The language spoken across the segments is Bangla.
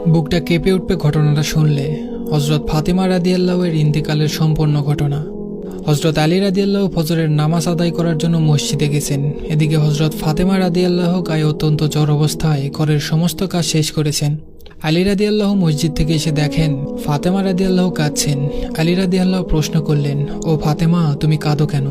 বুকটা কেঁপে উঠবে ঘটনাটা শুনলে। হজরত ফাতেমা রাদিয়াল্লাহু-এর ইন্তেকালের সম্পূর্ণ ঘটনা। হজরত আলী রাদিয়াল্লাহু ফজরের নামাজ আদায় করার জন্য মসজিদে গেছেন। এদিকে হজরত ফাতেমা রাদিয়াল্লাহু গায়ে অত্যন্ত জ্বর অবস্থায় ঘরের সমস্ত কাজ শেষ করেছেন। আলী রাদিয়াল্লাহু মসজিদ থেকে এসে দেখেন ফাতেমা রাদিয়াল্লাহু কাঁদছেন। আলী রাদিয়াল্লাহু প্রশ্ন করলেন, ও ফাতেমা, তুমি কাঁদো কেন?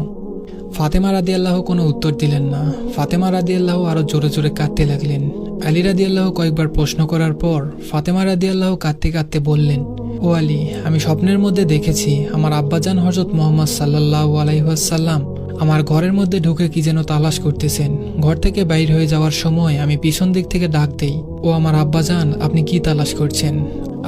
ফাতেমা রাদিয়াল্লাহু কোনো উত্তর দিলেন না। ফাতেমা রাদিয়াল্লাহু আরো জোরে জোরে কাঁদতে লাগলেন। আলী রাদিয়াল্লাহু কয়েকবার প্রশ্ন করার পর ফাতেমা রাদিয়াল্লাহু কাঁদতে কাঁদতে বললেন, ও আলী, আমি স্বপ্নের মধ্যে দেখেছি আমার আব্বাজান হযরত মুহাম্মদ সাল্লাল্লাহু আলাইহি ওয়াসাল্লাম আমার ঘরের মধ্যে ঢুকে কি যেন তালাশ করতেছেন। ঘর থেকে বাইর হয়ে যাওয়ার সময় আমি পিছন দিক থেকে ডাক দেই, ও আমার আব্বাজান, আপনি কি তালাশ করছেন?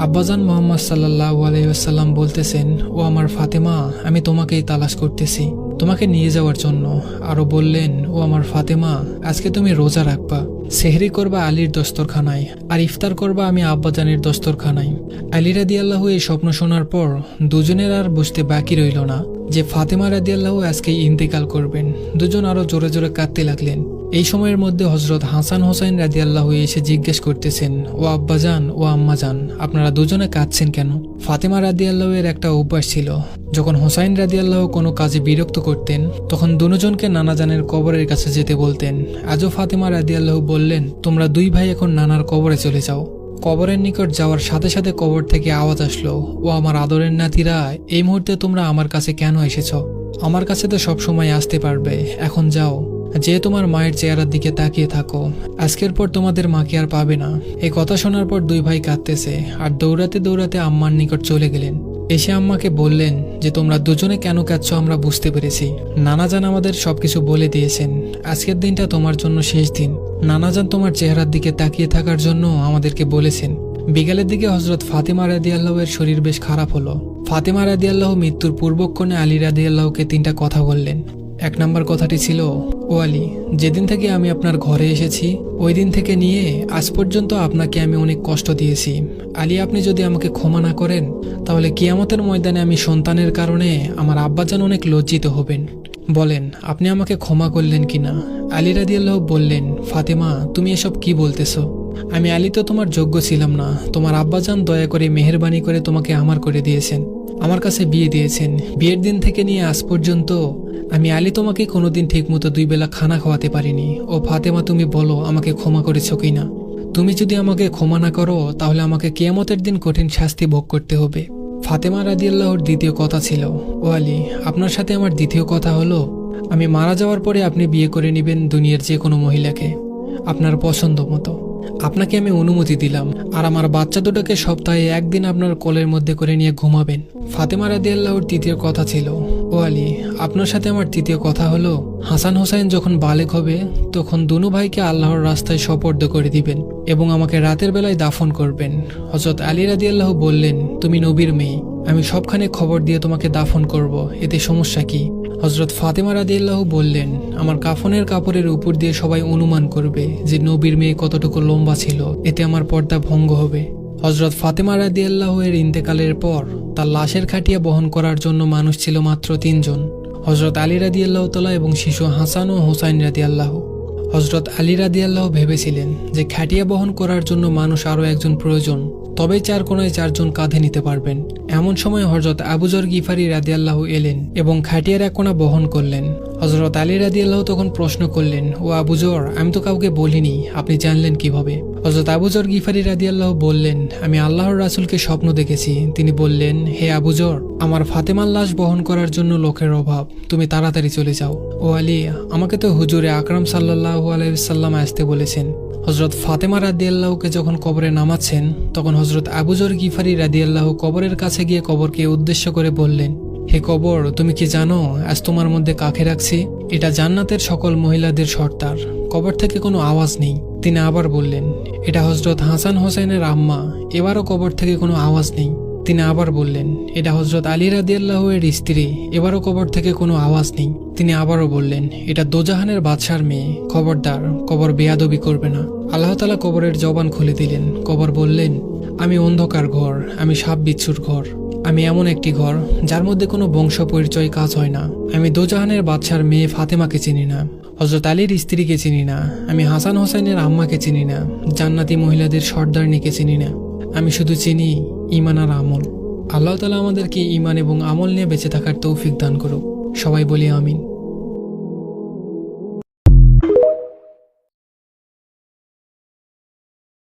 আব্বাজান মুহাম্মদ সাল্লাল্লাহু আলাইহি ওয়াসাল্লাম বলতেছেন, ও আমার ফাতেমা, আমি তোমাকেই তালাশ করতেছি, তোমাকে নিয়ে যাওয়ার জন্য। আরো বললেন, ও আমার ফাতেমা, আজকে তুমি রোজা রাখবা, সেহরি করবা আলীর দস্তরখানায়, আর ইফতার করবা আমি আব্বাজানের দস্তরখানায়। আলী রাদিয়াল্লাহু এই স্বপ্ন শোনার পর দুজনের আর বুঝতে বাকি রইল না যে ফাতেমা রাদিয়াল্লাহু আজকে ইন্তেকাল করবেন। দুজন আরো জোরে জোরে কাঁদতে লাগলেন। এই সময়ের মধ্যে হজরত হাসান হোসাইন রাদিয়াল্লাহু এসে জিজ্ঞেস করতেছেন, ও আব্বাজান, ও আম্মাজান, আপনারা দুজনে কাঁদছেন কেন? ফাতেমা রাদিয়াল্লাহু এর একটা অভ্যাস ছিল, যখন হোসাইন রাদিয়াল্লাহু কোনো কাজে বিরক্ত করতেন তখন দুজনকে নানাজানের কবরের কাছে যেতে বলতেন। আজও ফাতেমা রাদিয়াল্লাহু বললেন, তোমরা দুই ভাই এখন নানার কবরে চলে যাও। কবরের নিকট যাওয়ার সাথে সাথে কবর থেকে আওয়াজ আসলো, ও আমার আদরের নাতিরা, এই মুহূর্তে তোমরা আমার কাছে কেন এসেছ? আমার কাছে তো সব সময় আসতে পারবে, এখন যাও, যে তোমার মায়ের চেহারার দিকে তাকিয়ে থাকো, আজকের পর তোমাদের মাকে আর পাবে না। এই কথা শোনার পর দুই ভাই কাঁদতেছে আর দৌড়াতে দৌড়াতে আম্মার নিকট চলে গেলেন। এসে আম্মাকে বললেন যে তোমরা দুজনে কেন কাঁদছো আমরা বুঝতে পেরেছি। নানাজান আমাদের সবকিছু বলে দিয়েছেন। আজকের দিনটা তোমার জন্য শেষ দিন। নানাজান তোমার চেহারার দিকে তাকিয়ে থাকার জন্য আমাদেরকে বলেছেন। বিকালের দিকে হজরত ফাতেমা রাদিয়াল্লাহু এর শরীর বেশ খারাপ হলো। ফাতেমা রাদিয়াল্লাহু মৃত্যুর পূর্বক্ষণে আলী রাদিয়াল্লাহুকে 3টা কথা বললেন। 1 নম্বর কথাটি ছিল, ও আলী, যেদিন থেকে আমি আপনার ঘরে এসেছি ওই দিন থেকে নিয়ে আজ পর্যন্ত আপনাকে আমি অনেক কষ্ট দিয়েছি। আলী, আপনি যদি আমাকে ক্ষমা না করেন তাহলে কিয়ামতের ময়দানে আমি সন্তানের কারণে আমার আব্বাজান অনেক লজ্জিত হবেন। বলেন, আপনি আমাকে ক্ষমা করলেন কিনা? আলী রাদিয়াল্লাহু বললেন, ফাতেমা, তুমি এসব কি বলতেছো? আমি আলী তো তোমার যোগ্য ছিলাম না। তোমার আব্বাজান দয়া করে মেহেরবানি করে তোমাকে আমার করে দিয়েছেন, আমার কাছে বিয়ে দিয়েছেন। বিয়ের দিন থেকে নিয়ে আজ পর্যন্ত আমি আলী তোমাকে কোনোদিন ঠিকমতো 2 বেলা খানা খাওয়াতে পারিনি। ও ফাতেমা, তুমি বলো আমাকে ক্ষমা করেছো কিনা? তুমি যদি আমাকে ক্ষমা না করো তাহলে আমাকে কিয়ামতের দিন কঠিন শাস্তি ভোগ করতে হবে। ফাতেমা রাদিয়াল্লাহুর দ্বিতীয় কথা ছিল, ও আলী, আপনার সাথে আমার দ্বিতীয় কথা হলো, আমি মারা যাওয়ার পরে আপনি বিয়ে করে নেবেন দুনিয়ার যে কোনো মহিলাকে আপনার পছন্দ মতো। আপনাকে আমি অনুমতি দিলাম, আর আমার বাচ্চা দুটোকে সপ্তাহে 1 দিন আপনার কোলের মধ্যে করে নিয়ে ঘুমাবেন। ফাতেমা রাদিয়াল্লাহুর তৃতীয় কথা ছিল, ও আলী, আপনার সাথে আমার তৃতীয় কথা হলো, হাসান হোসাইন যখন বালেগ হবে তখন দুনো ভাইকে আল্লাহর রাস্তায় সোপর্দ করে দিবেন এবং আমাকে রাতের বেলায় দাফন করবেন। হযরত আলী রাদিয়াল্লাহু বললেন, তুমি নবীর মেয়ে, আমি সবখানে খবর দিয়ে তোমাকে দাফন করব, এতে সমস্যা কি? হযরত ফাতেমা রাদিয়াল্লাহু বললেন, আমার কাফনের কাপড়ের উপর দিয়ে সবাই অনুমান করবে যে নবীর মেয়ে কতটুকু লম্বা ছিল, এতে আমার পর্দা ভঙ্গ হবে। হযরত ফাতেমা রাদিয়াল্লাহু এর ইন্তেকালের পর তার লাশের খাটিয়া বহন করার জন্য মানুষ ছিল মাত্র 3 জন, হযরত আলী রাদিয়াল্লাহু তাআলা এবং শিশু হাসান ও হুসাইন রাদিয়াল্লাহু। হযরত আলী রাদিয়াল্লাহু ভেবেছিলেন যে খাটিয়া বহন করার জন্য মানুষ আরও 1 জন প্রয়োজন, তবেই 4 কোণায় 4 জন কাঁধে নিতে পারবেন। এমন সময় হযরত আবু যর গিফারি রাদিয়াল্লাহু এলেন এবং খাটিয়ার 1 কোণা বহন করলেন। হযরত আলী রাদিয়াল্লাহু তখন প্রশ্ন করলেন, ও আবু যর, আমি তো কাউকে বলিনি, আপনি জানলেন কিভাবে? হযরত আবু যর গিফারি রাদিয়াল্লাহু বললেন, আমি আল্লাহর রাসূলকে স্বপ্ন দেখেছি। তিনি বললেন, হে আবু যর, আমার ফাতেমার লাশ বহন করার জন্য লোকের অভাব, তুমি তাড়াতাড়ি চলে যাও। ও আলী, আমাকে তো হুজুরে আকরাম সাল্লাল্লাহু আলাইহি ওয়াসাল্লাম আসতে বলেছেন। হযরত ফাতেমা রাদিয়াল্লাহুকে যখন কবরে নামাচ্ছেন তখন হযরত আবু যর গিফারি রাদিয়াল্লাহু কবরের কাছে গিয়ে কবরকে উদ্দেশ্য করে বললেন, হে কবর, তুমি কি জানো আজ তোমার মধ্যে কাকে রাখছি? এটা জান্নাতের সকল মহিলাদের সর্দার। কবর থেকে কোনো আওয়াজ নেই। তিনি আবার বললেন, এটা হযরত হাসান হোসেনের আম্মা। এবারও কবর থেকে কোনো আওয়াজ নেই। তিনি আবার বললেন, এটা হযরত আলী রাদিয়াল্লাহু এর স্ত্রী। এবারও কবর থেকে কোনো আওয়াজ নেই। তিনি আবারও বললেন, এটা দোজাহানের বাদশার মেয়ে। খবরদার, কবর বেয়াদবি করবে না। আল্লাহ তাআলা কবরের জবান খুলে দিলেন। কবর বললেন, আমি অন্ধকার ঘর, আমি সাপ বিচ্ছুর ঘর, আমি এমন একটি ঘর যার মধ্যে কোনো বংশ পরিচয় কাজ হয় না। আমি দোজাহানের বাদশার মেয়ে ফাতেমাকে চিনি না, হযরত আলীর স্ত্রীকে চিনি না, আমি হাসান হোসেনের আম্মাকে চিনি না, জান্নাতি মহিলাদের সর্দারনিকে চিনি না। আমি শুধু চিনি ঈমান আর আমল। আল্লাহ তাআলা আমাদেরকে ঈমান এবং আমল নিয়ে বেঁচে থাকার তৌফিক দান করুক। সবাই বলি আমিন।